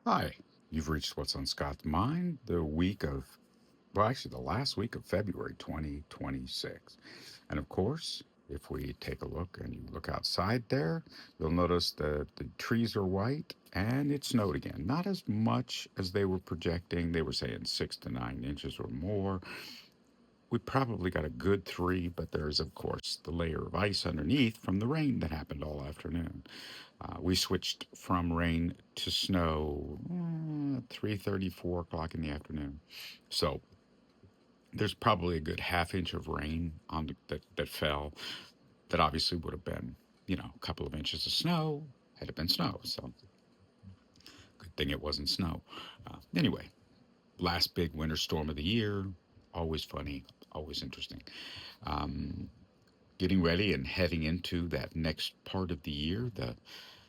Hi, you've reached What's on Scott's Mind, the last week of February 2026. And of course, if we take a look and you look outside there, you'll notice that the trees are white and it snowed again. Not as much as they were projecting. They were saying 6 to 9 inches or more. We probably got a good 3, but there's, of course, the layer of ice underneath from the rain that happened all afternoon. We switched from rain to snow 3:30, 4 o'clock in the afternoon. So there's probably a good half inch of rain that fell. That obviously would have been, a couple of inches of snow had it been snow. So good thing it wasn't snow. Anyway, last big winter storm of the year. Always funny, always interesting. Um, Getting ready and heading into that next part of the year, the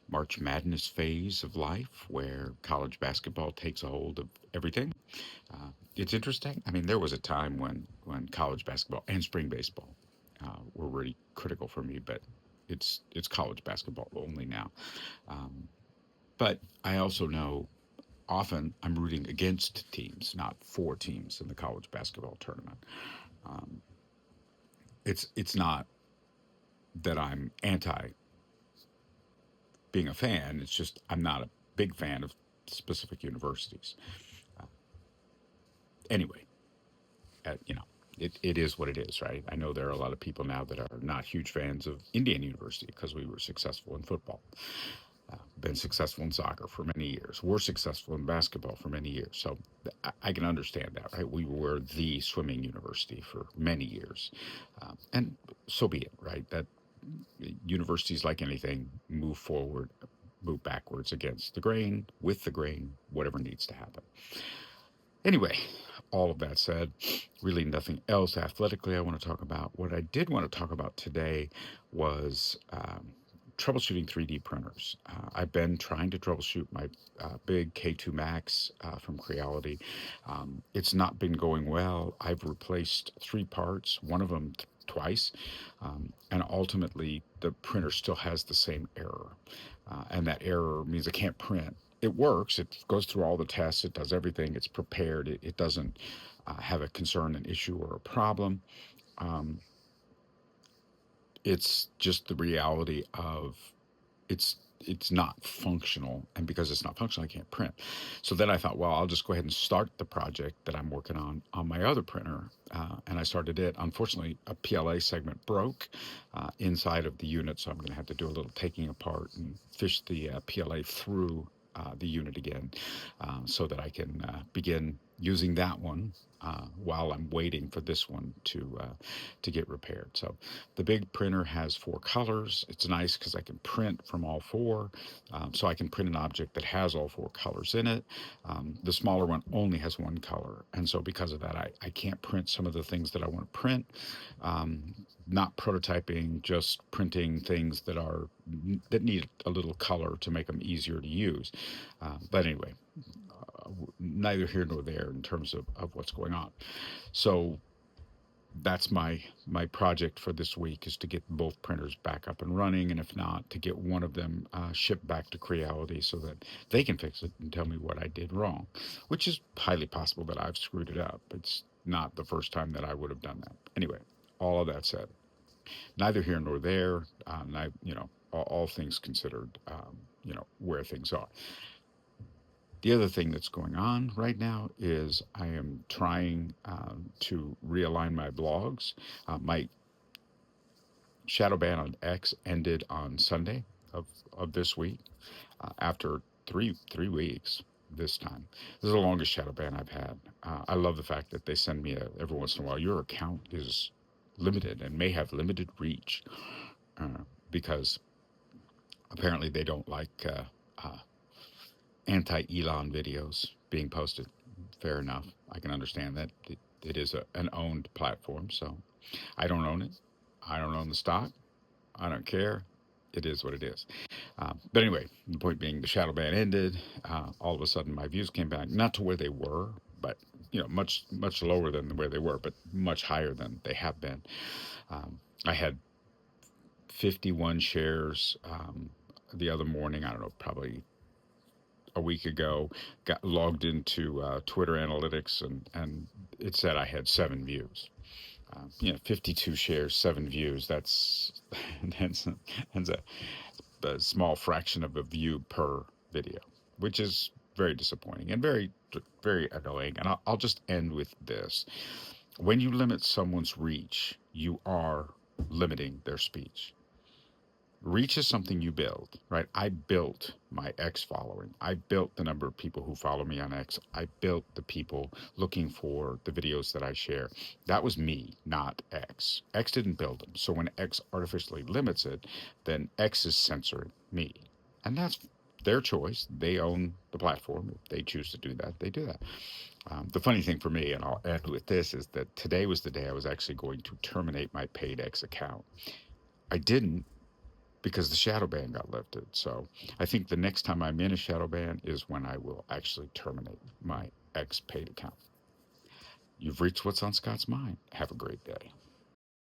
March Madness phase of life, where college basketball takes a hold of everything. It's interesting. I mean, there was a time when college basketball and spring baseball were really critical for me, but it's college basketball only now. Um, but I also know often I'm rooting against teams, not for teams in the college basketball tournament. Um, it's not that I'm anti being a fan. It's just I'm not a big fan of specific universities. Uh, anyway, you know, it is what it is, right? I know there are a lot of people now that are not huge fans of Indiana University because we were successful in football, been successful in soccer for many years, were successful in basketball for many years. So I can understand that, right? We were the swimming university for many years, and so be it, right? That universities, like anything, move forward, move backwards against the grain, with the grain, whatever needs to happen. Anyway, all of that said, really nothing else athletically I want to talk about. What I did want to talk about today was troubleshooting 3D printers. I've been trying to troubleshoot my big K2 Max from Creality. It's not been going well. I've replaced 3 parts, one of them twice, and ultimately the printer still has the same error. And that error means it can't print. It works. It goes through all the tests. It does everything. It's prepared. It doesn't have a concern, an issue, or a problem. Um, it's just the reality of it's not functional, and because it's not functional, I can't print. So then I thought, well, I'll just go ahead and start the project that I'm working on my other printer, and I started it. Unfortunately, a PLA segment broke inside of the unit, so I'm going to have to do a little taking apart and fish the PLA through the unit again, so that I can begin using that one while I'm waiting for this one to get repaired. So the big printer has 4 colors. It's nice because I can print from all four. So I can print an object that has all 4 colors in it. The smaller one only has one color. And so because of that, I can't print some of the things that I want to print. Not prototyping, just printing things that need a little color to make them easier to use. But anyway, neither here nor there in terms of what's going on. So that's my project for this week, is to get both printers back up and running, and if not, to get one of them shipped back to Creality so that they can fix it and tell me what I did wrong, which is highly possible that I've screwed it up. It's not the first time that I would have done that. Anyway, all of that said, neither here nor there. All things considered, where things are. The other thing that's going on right now is I am trying to realign my blogs. My shadow ban on X ended on Sunday of this week, after three weeks. This time, this is the longest shadow ban I've had. I love the fact that they send me every once in a while. Your account is limited and may have limited reach, because apparently they don't like anti Elon videos being posted. Fair enough. I can understand that. It is an owned platform, so I don't own it. I don't own the stock. I don't care. It is what it is. But anyway, the point being, the shadow ban ended. All of a sudden, my views came back, not to where they were, but much lower than where they were, but much higher than they have been. I had 51 shares the other morning. I don't know, probably a week ago, got logged into Twitter analytics, and it said I had 7 views. 52 shares, 7 views. That's that's a small fraction of a view per video, which is very disappointing and very annoying. And I'll just end with this: when you limit someone's reach, you are limiting their speech. Reach is something you build, right? I built my X following. I built the number of people who follow me on X. I built the people looking for the videos that I share. That was me, not X. X didn't build them. So when X artificially limits it, then X is censoring me. And that's their choice. They own the platform. If they choose to do that, they do that. The funny thing for me, and I'll end with this, is that today was the day I was actually going to terminate my paid X account. I didn't, because the shadow ban got lifted. So I think the next time I'm in a shadow ban is when I will actually terminate my X paid account. You've reached What's on Scott's Mind. Have a great day.